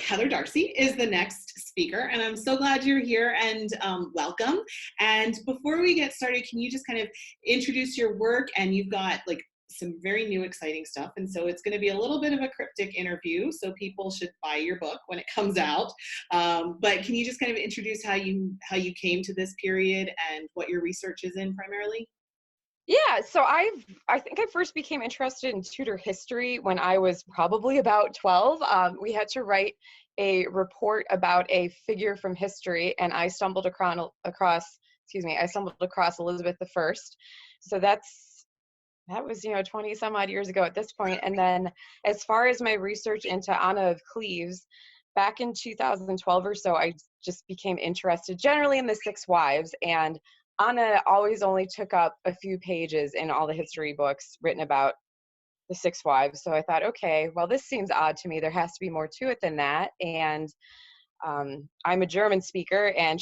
Heather Darsie is the next speaker, and I'm so glad you're here, and welcome. And before we get started, can you just kind of introduce your work? And you've got like some very new, exciting stuff, and so it's going to be a little bit of a cryptic interview, so people should buy your book when it comes out. But can you just kind of introduce how you came to this period and what your research is in primarily? Yeah, so I think I first became interested in Tudor history when I was probably about 12. We had to write a report about a figure from history, and I stumbled across Elizabeth I. So that was 20 some odd years ago at this point. And then as far as my research into Anna of Cleves, back in 2012 or so, I just became interested generally in the six wives, and Anna always only took up a few pages in all the history books written about the six wives. So I thought, okay, well, this seems odd to me. There has to be more to it than that. And I'm a German speaker, and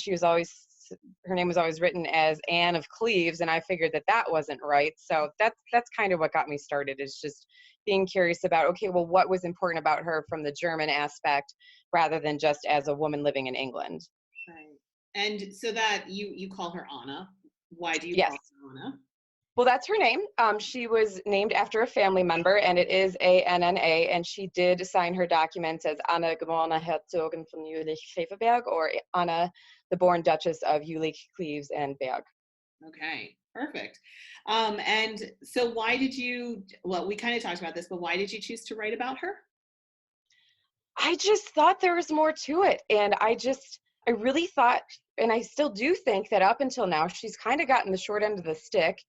her name was always written as Anne of Cleves, and I figured that wasn't right. So that's kind of what got me started, is just being curious about, okay, well, what was important about her from the German aspect rather than just as a woman living in England. Right. And so that you call her Anna. Why do you Yes. call her Anna? Well, that's her name. She was named after a family member, and it is Anna, and she did sign her documents as Anna geborene Herzogin von Jülich-Schäferberg, or Anna, the born Duchess of Jülich, Cleves, and Berg. Okay, perfect. And so why did you, well, we kind of talked about this, but why did you choose to write about her? I just thought there was more to it, and I really thought, and I still do think, that up until now, she's kind of gotten the short end of the stick.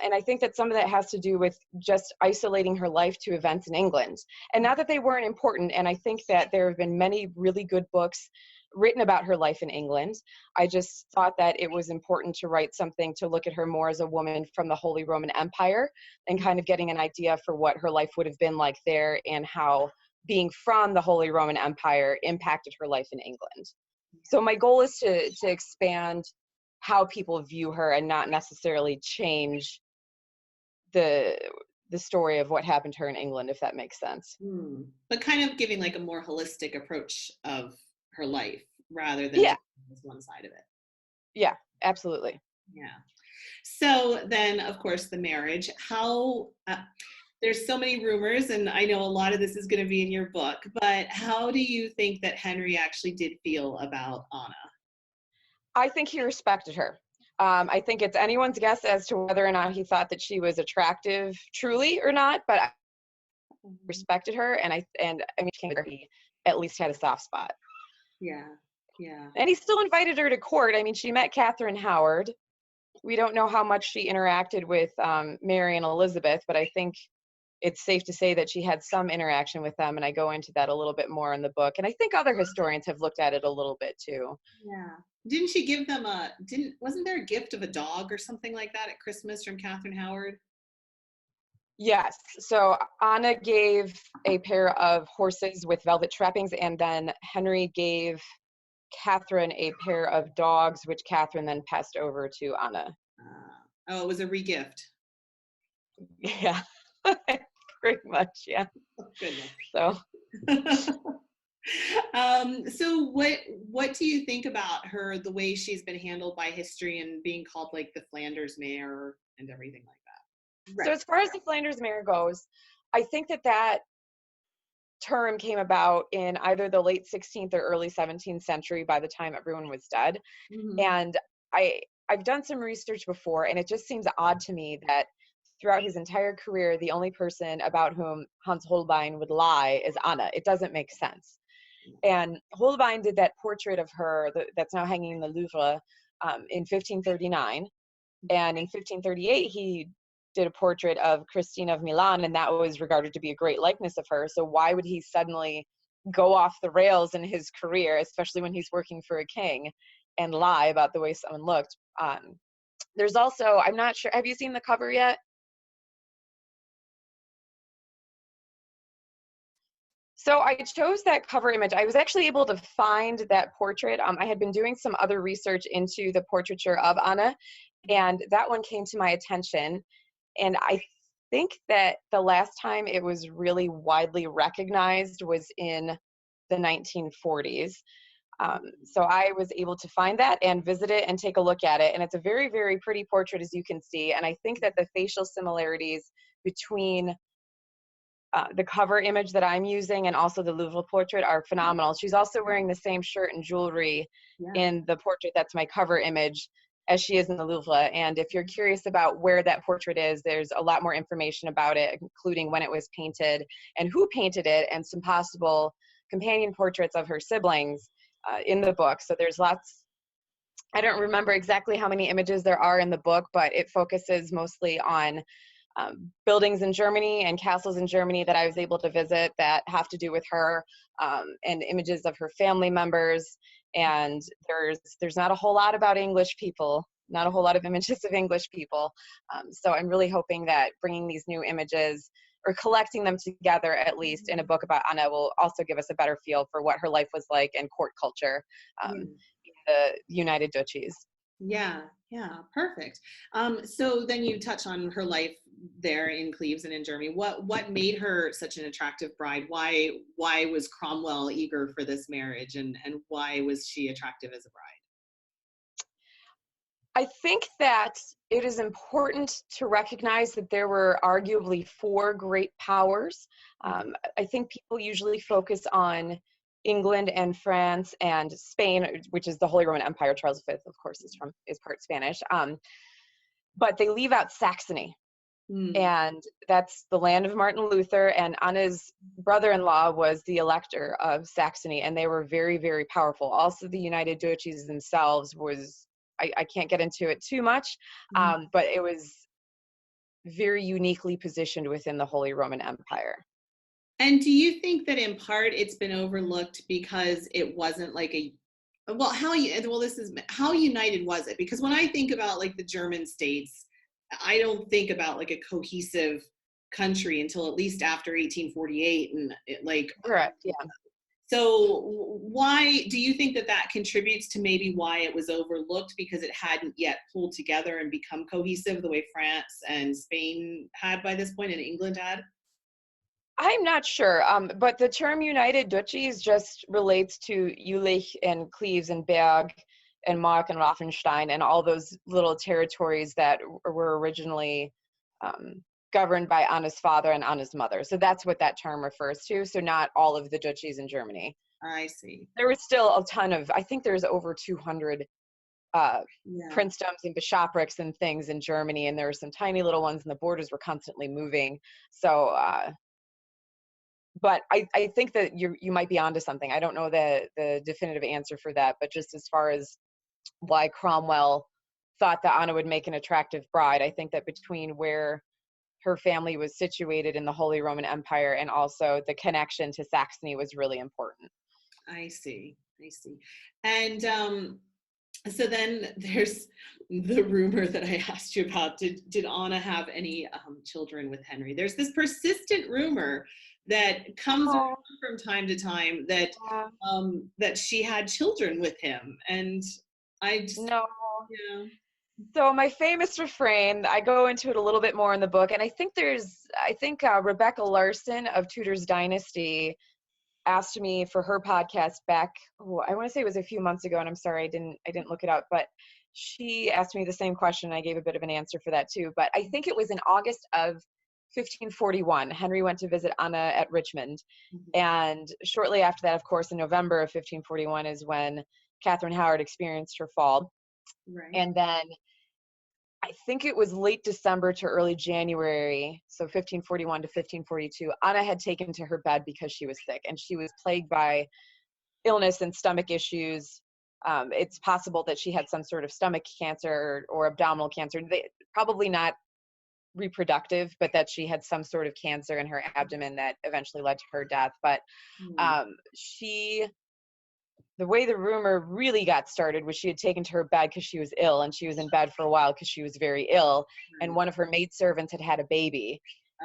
And I think that some of that has to do with just isolating her life to events in England. And not that they weren't important, and I think that there have been many really good books written about her life in England. I just thought that it was important to write something to look at her more as a woman from the Holy Roman Empire, and kind of getting an idea for what her life would have been like there, and how being from the Holy Roman Empire impacted her life in England. So my goal is to expand how people view her, and not necessarily change the story of what happened to her in England, if that makes sense. But kind of giving like a more holistic approach of her life rather than just one side of it. Yeah, absolutely. Yeah. So then, of course, the marriage. How there's so many rumors, and I know a lot of this is going to be in your book, but how do you think that Henry actually did feel about Anna? I think he respected her. I think it's anyone's guess as to whether or not he thought that she was attractive truly or not, but I respected her, and I mean, he at least had a soft spot. Yeah, yeah. And he still invited her to court. I mean, she met Catherine Howard. We don't know how much she interacted with Mary and Elizabeth, but I think it's safe to say that she had some interaction with them, and I go into that a little bit more in the book. And I think other historians have looked at it a little bit too. Yeah. Didn't she give them wasn't there a gift of a dog or something like that at Christmas from Catherine Howard? Yes. So Anna gave a pair of horses with velvet trappings, and then Henry gave Catherine a pair of dogs, which Catherine then passed over to Anna. Oh, it was a regift. Yeah. Pretty much, yeah. Oh, goodness. So so what do you think about her, the way she's been handled by history, and being called like the Flanders mare and everything like that? Right. So as far as the Flanders mare goes, I think that term came about in either the late 16th or early 17th century, by the time everyone was dead. And I've done some research before, and it just seems odd to me that throughout his entire career, the only person about whom Hans Holbein would lie is Anna. It doesn't make sense. And Holbein did that portrait of her that's now hanging in the Louvre in 1539. And in 1538, he did a portrait of Christina of Milan, and that was regarded to be a great likeness of her. So why would he suddenly go off the rails in his career, especially when he's working for a king, and lie about the way someone looked? There's also, I'm not sure, have you seen the cover yet? So I chose that cover image. I was actually able to find that portrait. I had been doing some other research into the portraiture of Anna, and that one came to my attention. And I think that the last time it was really widely recognized was in the 1940s. So I was able to find that and visit it and take a look at it. And it's a very, very pretty portrait, as you can see. And I think that the facial similarities between the cover image that I'm using and also the Louvre portrait are phenomenal. She's also wearing the same shirt and jewelry in the portrait that's my cover image as she is in the Louvre. And if you're curious about where that portrait is, there's a lot more information about it, including when it was painted and who painted it, and some possible companion portraits of her siblings in the book. So there's lots. I don't remember exactly how many images there are in the book, but it focuses mostly on buildings in Germany and castles in Germany that I was able to visit that have to do with her, and images of her family members. And there's not a whole lot about English people, not a whole lot of images of English people. So I'm really hoping that bringing these new images, or collecting them together at least in a book about Anna, will also give us a better feel for what her life was like and court culture in the United Duchies. Yeah, perfect. So then you touch on her life there in Cleves and in Germany. What made her such an attractive bride? Why was Cromwell eager for this marriage, and why was she attractive as a bride? I think that it is important to recognize that there were arguably four great powers. I think people usually focus on England and France and Spain, which is the Holy Roman Empire. Charles V, of course, is part Spanish. But they leave out Saxony. And that's the land of Martin Luther, and Anna's brother-in-law was the elector of Saxony, and they were very, very powerful. Also, the United Duchies themselves was, I can't get into it too much, but it was very uniquely positioned within the Holy Roman Empire. And do you think that in part it's been overlooked because it wasn't like how united was it? Because when I think about like the German states, I don't think about like a cohesive country until at least after 1848, and Correct, yeah. So why do you think that contributes to maybe why it was overlooked, because it hadn't yet pulled together and become cohesive the way France and Spain had by this point, and England had? I'm not sure, but the term United Duchies just relates to Jülich and Cleves and Berg and Mark and Rothenstein and all those little territories that were originally governed by Anna's father and Anna's mother. So that's what that term refers to. So not all of the duchies in Germany. I see. There was still a ton of, I think there's over 200 princedoms and bishoprics and things in Germany, and there were some tiny little ones, and the borders were constantly moving. So, but I think that you might be onto something. I don't know the definitive answer for that, but just as far as why Cromwell thought that Anna would make an attractive bride, I think that between where her family was situated in the Holy Roman Empire and also the connection to Saxony was really important. I see. And so then there's the rumor that I asked you about. Did Anna have any children with Henry? There's this persistent rumor that comes around from time to time that that she had children with him, and I just no. So my famous refrain, I go into it a little bit more in the book, and I think Rebecca Larson of Tudor's Dynasty asked me for her podcast back, I want to say it was a few months ago, and I'm sorry I didn't look it up, but she asked me the same question, and I gave a bit of an answer for that too. But I think it was in August of 1541, Henry went to visit Anna at Richmond, and shortly after that, of course, in November of 1541 is when Catherine Howard experienced her fall. Right. And then I think it was late December to early January, so 1541 to 1542, Anna had taken to her bed because she was sick, and she was plagued by illness and stomach issues. It's possible that she had some sort of stomach cancer or abdominal cancer, probably not reproductive, but that she had some sort of cancer in her abdomen that eventually led to her death. But the way the rumor really got started was she had taken to her bed because she was ill, and she was in bed for a while because she was very ill, and one of her maidservants had a baby,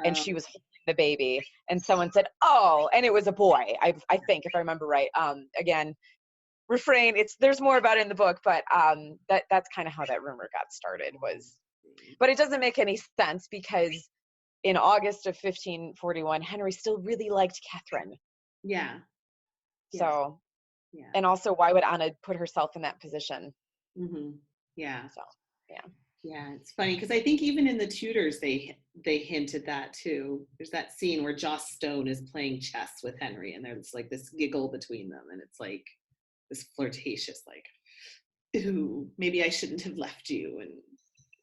and she was holding the baby, and someone said, and it was a boy, I think, if I remember right. Again, refrain, there's more about it in the book, but that's kind of how that rumor got started, but it doesn't make any sense, because in August of 1541, Henry still really liked Catherine. Yeah. Yes. So, Yeah. and also, why would Anna put herself in that position? Mm-hmm. Yeah. So, yeah. Yeah, it's funny because I think even in the Tudors they hinted that too. There's that scene where Joss Stone is playing chess with Henry, and there's like this giggle between them, and it's like this flirtatious, like, "Ooh, maybe I shouldn't have left you," and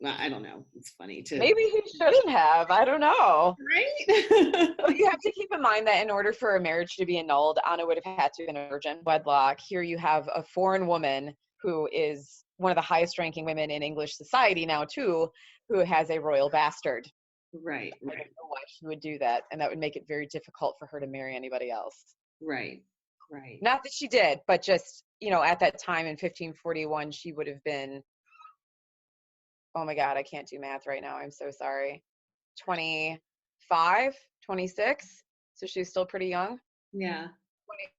I don't know. It's funny to Maybe he shouldn't have. I don't know. right. Well, you have to keep in mind that in order for a marriage to be annulled, Anna would have had to have been a virgin. Wedlock. Here you have a foreign woman who is one of the highest ranking women in English society now, too, who has a royal bastard. Right, I don't right, know why she would do that. And that would make it very difficult for her to marry anybody else. right, right. Not that she did, but just, at that time in 1541, she would have been, oh my God, I can't do math right now. I'm so sorry. 25, 26. So she was still pretty young. Yeah.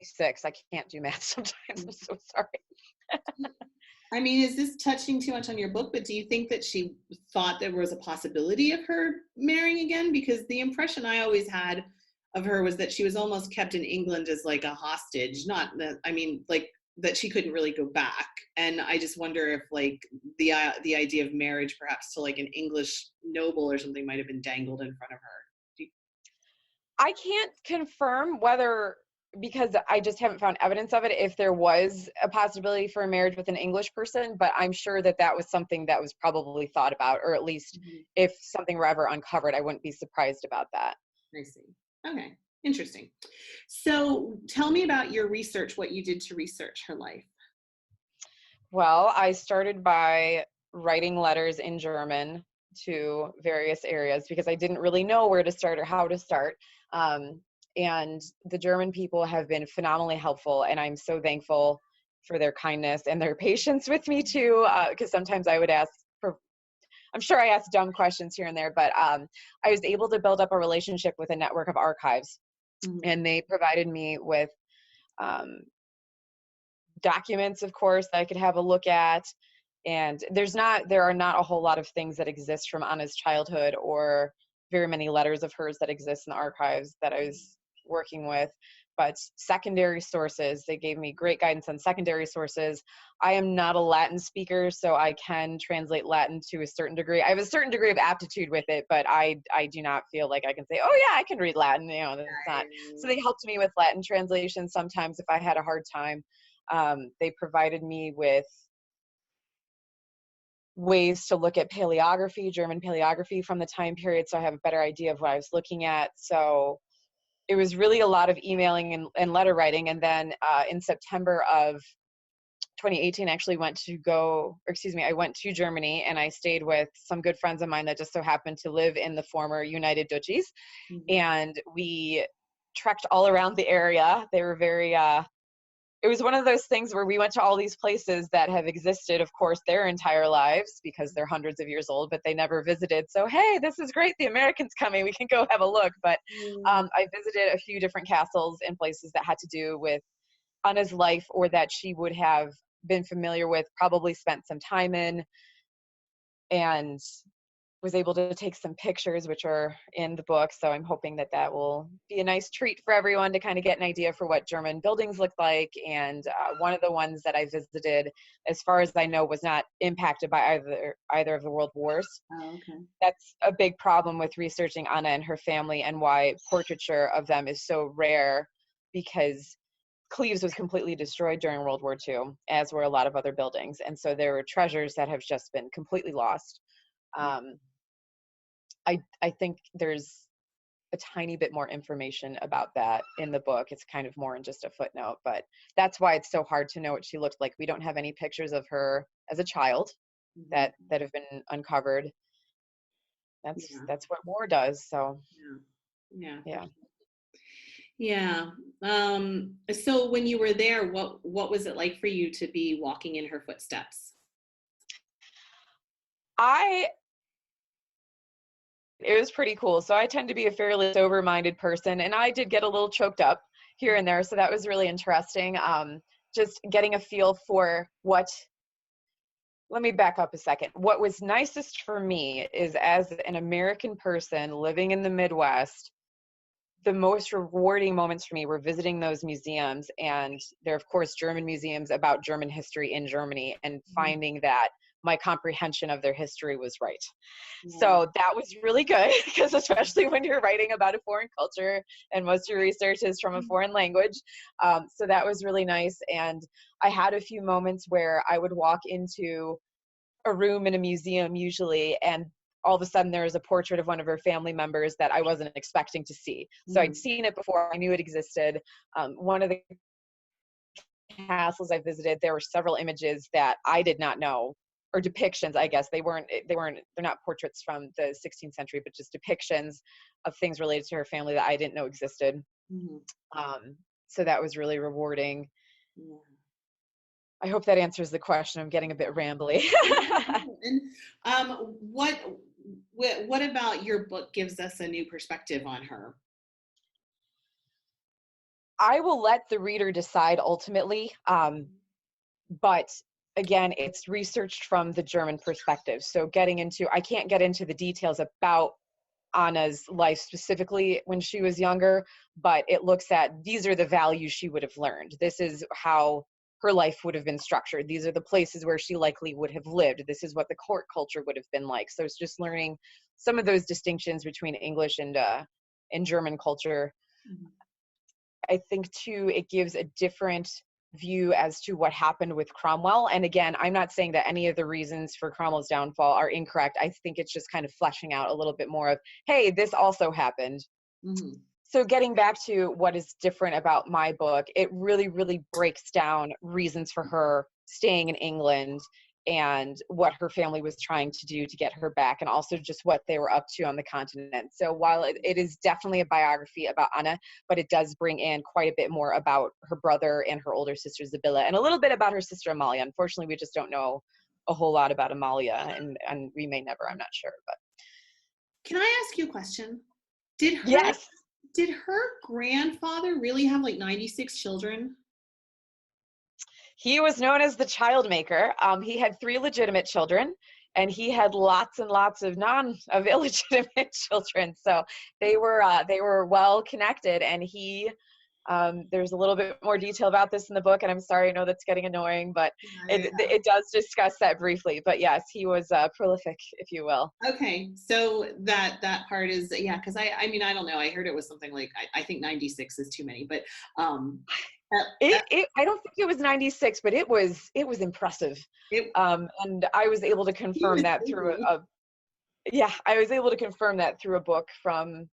26. I can't do math sometimes. I'm so sorry. I mean, is this touching too much on your book? But do you think that she thought there was a possibility of her marrying again? Because the impression I always had of her was that she was almost kept in England as like a hostage. Not that, I mean, like that she couldn't really go back. And I just wonder if like the idea of marriage perhaps to like an English noble or something might have been dangled in front of her. I can't confirm whether, because I just haven't found evidence of it, if there was a possibility for a marriage with an English person, but I'm sure that that was something that was probably thought about, or at least if something were ever uncovered, I wouldn't be surprised about that. I see. Okay. Interesting. So tell me about your research, what you did to research her life. Well, I started by writing letters in German to various areas because I didn't really know where to start or how to start. And the German people have been phenomenally helpful, and I'm so thankful for their kindness and their patience with me too, because sometimes I would ask for, I'm sure I asked dumb questions here and there, but I was able to build up a relationship with a network of archives, and they provided me with documents, of course, that I could have a look at. And there are not a whole lot of things that exist from Anna's childhood, or very many letters of hers that exist in the archives that I was working with. But secondary sources, they gave me great guidance on secondary sources. I am not a Latin speaker, so I can translate Latin to a certain degree. I have a certain degree of aptitude with it, but I do not feel like I can say, oh yeah, I can read Latin. That's not. So they helped me with Latin translation sometimes if I had a hard time. They provided me with ways to look at paleography, German paleography from the time period, so I have a better idea of what I was looking at. So it was really a lot of emailing and letter writing. And then in September of 2018, I actually I went to Germany, and I stayed with some good friends of mine that just so happened to live in the former United Duchies. And we trekked all around the area. They were very, it was one of those things where we went to all these places that have existed, of course, their entire lives because they're hundreds of years old, but they never visited. So, hey, this is great. The Americans coming. We can go have a look. But I visited a few different castles and places that had to do with Anna's life, or that she would have been familiar with, probably spent some time in, and was able to take some pictures, which are in the book. So I'm hoping that that will be a nice treat for everyone to kind of get an idea for what German buildings look like. And one of the ones that I visited, as far as I know, was not impacted by either of the world wars. Oh, okay. That's a big problem with researching Anna and her family, and why portraiture of them is so rare, because Cleves was completely destroyed during World War II, as were a lot of other buildings. And so there were treasures that have just been completely lost. I think there's a tiny bit more information about that in the book. It's kind of more in just a footnote, but that's why it's so hard to know what she looked like. We don't have any pictures of her as a child that have been uncovered. That's what war does. So yeah. So when you were there, what was it like for you to be walking in her footsteps? It was pretty cool. So I tend to be a fairly sober-minded person, and I did get a little choked up here and there. So that was really interesting. Just getting a feel for let me back up a second. What was nicest for me is, as an American person living in the Midwest, the most rewarding moments for me were visiting those museums, and they're of course German museums about German history in Germany, and finding that my comprehension of their history was right. Yeah. So that was really good, because especially when you're writing about a foreign culture and most of your research is from a foreign language. So that was really nice. And I had a few moments where I would walk into a room in a museum usually, and all of a sudden there was a portrait of one of her family members that I wasn't expecting to see. So I'd seen it before, I knew it existed. One of the castles I visited, there were several images that I did not know, or depictions, I guess. They're not portraits from the 16th century, but just depictions of things related to her family that I didn't know existed. So that was really rewarding. Yeah. I hope that answers the question. I'm getting a bit rambly. And what about your book gives us a new perspective on her? I will let the reader decide ultimately. But again, it's researched from the German perspective. So I can't get into the details about Anna's life specifically when she was younger, but it looks at, these are the values she would have learned. This is how her life would have been structured. These are the places where she likely would have lived. This is what the court culture would have been like. So it's just learning some of those distinctions between English and German culture. I think too, it gives a different view as to what happened with Cromwell. And again, I'm not saying that any of the reasons for Cromwell's downfall are incorrect. I think it's just kind of fleshing out a little bit more of, hey, this also happened. So getting back to what is different about my book, it really, really breaks down reasons for her staying in England and what her family was trying to do to get her back, and also just what they were up to on the continent. So while it is definitely a biography about Anna, but it does bring in quite a bit more about her brother and her older sister Sibylla, and a little bit about her sister Amalia. Unfortunately, we just don't know a whole lot about Amalia, and we may never, I'm not sure. But can I ask you a question? Did her grandfather really have like 96 children? He was known as the child maker. He had 3 legitimate children, and he had lots and lots of illegitimate children. So they were well connected. And there's a little bit more detail about this in the book, and I'm sorry, I know that's getting annoying, but it does discuss that briefly. But yes, he was prolific, if you will. Okay, so that part is, yeah, because I mean, I don't know, I heard it was something like, I think 96 is too many, but I don't think it was 96, but it was impressive. And I was able to confirm that through I was able to confirm that through a book it's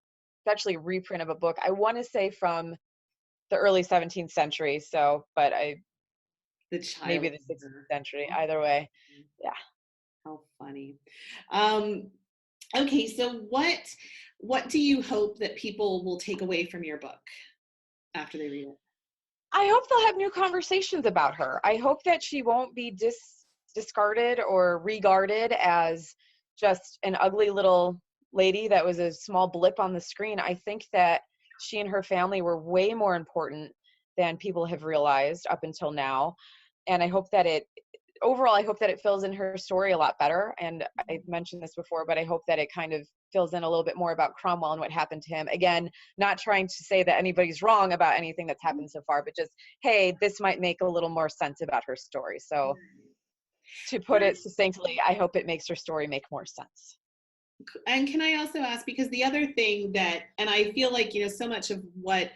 actually a reprint of a book, I want to say from the early 17th century. So, but maybe the 16th century, either way. Yeah. How funny. Okay, so what do you hope that people will take away from your book after they read it? I hope they'll have new conversations about her. I hope that she won't be discarded or regarded as just an ugly little lady that was a small blip on the screen. I think that she and her family were way more important than people have realized up until now. And I hope that it fills in her story a lot better. And I mentioned this before, but I hope that it kind of fills in a little bit more about Cromwell and what happened to him. Again, not trying to say that anybody's wrong about anything that's happened so far, but just, hey, this might make a little more sense about her story. So to put it succinctly, I hope it makes her story make more sense. And can I also ask, because the other thing that, and I feel like, so much of what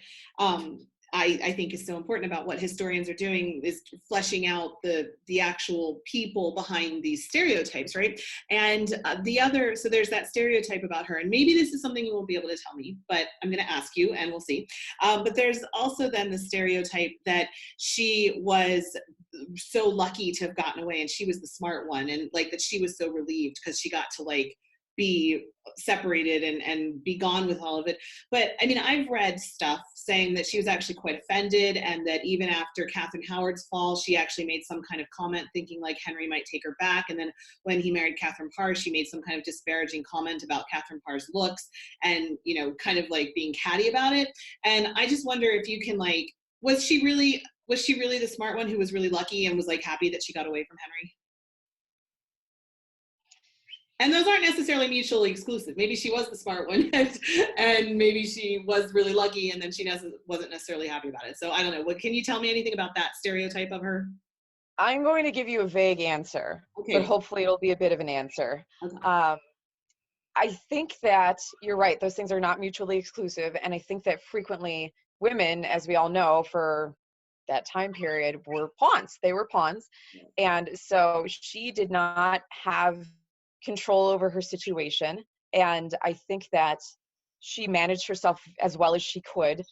I think is so important about what historians are doing is fleshing out the actual people behind these stereotypes, right? And so there's that stereotype about her, and maybe this is something you won't be able to tell me, but I'm going to ask you and we'll see. But there's also then the stereotype that she was so lucky to have gotten away and she was the smart one, and like that she was so relieved because she got to like be separated and be gone with all of it. But I mean, I've read stuff saying that she was actually quite offended, and that even after Catherine Howard's fall, she actually made some kind of comment thinking like Henry might take her back. And then when he married Catherine Parr, she made some kind of disparaging comment about Catherine Parr's looks and, kind of like being catty about it. And I just wonder if you can like, was she really the smart one who was really lucky and was like happy that she got away from Henry? And those aren't necessarily mutually exclusive. Maybe she was the smart one and maybe she was really lucky and then she wasn't necessarily happy about it. So I don't know. Can you tell me anything about that stereotype of her? I'm going to give you a vague answer, but Okay. hopefully it'll be a bit of an answer. Okay. I think that you're right. Those things are not mutually exclusive. And I think that frequently women, as we all know, for that time period were pawns. They were pawns. And so she did not have control over her situation. And I think that she managed herself as well as she could.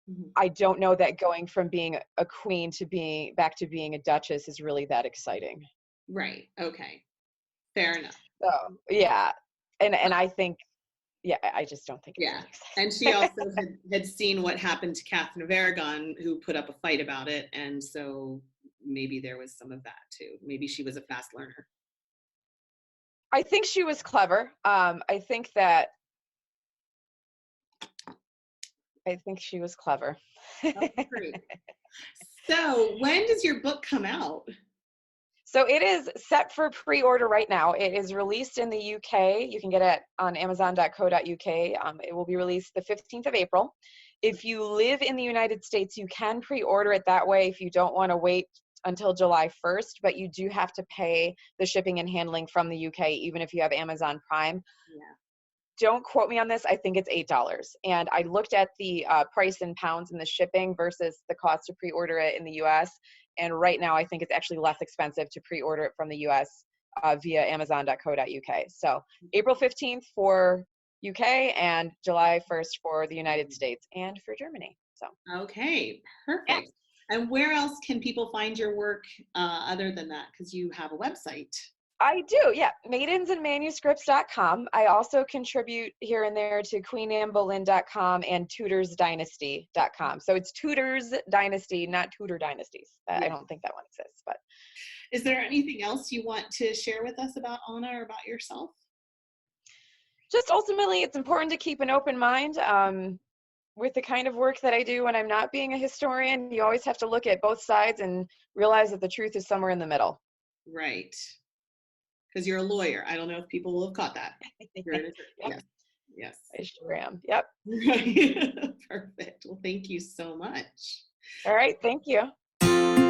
Mhm. I don't know that going from being a queen to being back to being a duchess is really that exciting. Right. Okay. Fair enough. So yeah. And I think, yeah, I just don't think it's Yeah. that And she exciting. also had seen what happened to Catherine of Aragon, who put up a fight about it. And so maybe there was some of that too. Maybe she was a fast learner. I think she was clever. I think she was clever. Oh, great. So when does your book come out? So it is set for pre-order right now. It is released in the UK. You can get it on amazon.co.uk. It will be released the 15th of April. If you live in the United States, you can pre-order it that way if you don't want to wait until July 1st, but you do have to pay the shipping and handling from the UK, even if you have Amazon Prime. Yeah. Don't quote me on this. I think it's $8. And I looked at the price in pounds and the shipping versus the cost to pre-order it in the US. And right now, I think it's actually less expensive to pre-order it from the US via amazon.co.uk. So April 15th for UK and July 1st for the United States and for Germany. So Okay, yeah. perfect. And where else can people find your work other than that? Because you have a website. I do, yeah. Maidensandmanuscripts.com. I also contribute here and there to queenanneboleyn.com and tudorsdynasty.com. So it's Tudors Dynasty, not Tudor Dynasties. Yeah. I don't think that one exists, but. Is there anything else you want to share with us about Anna or about yourself? Just ultimately, it's important to keep an open mind. With the kind of work that I do when I'm not being a historian, you always have to look at both sides and realize that the truth is somewhere in the middle. Right. Because you're a lawyer. I don't know if people will have caught that. You're an attorney. Yep. Yes. Yes. I sure am. Yep. Right. Perfect. Well, thank you so much. All right. Thank you.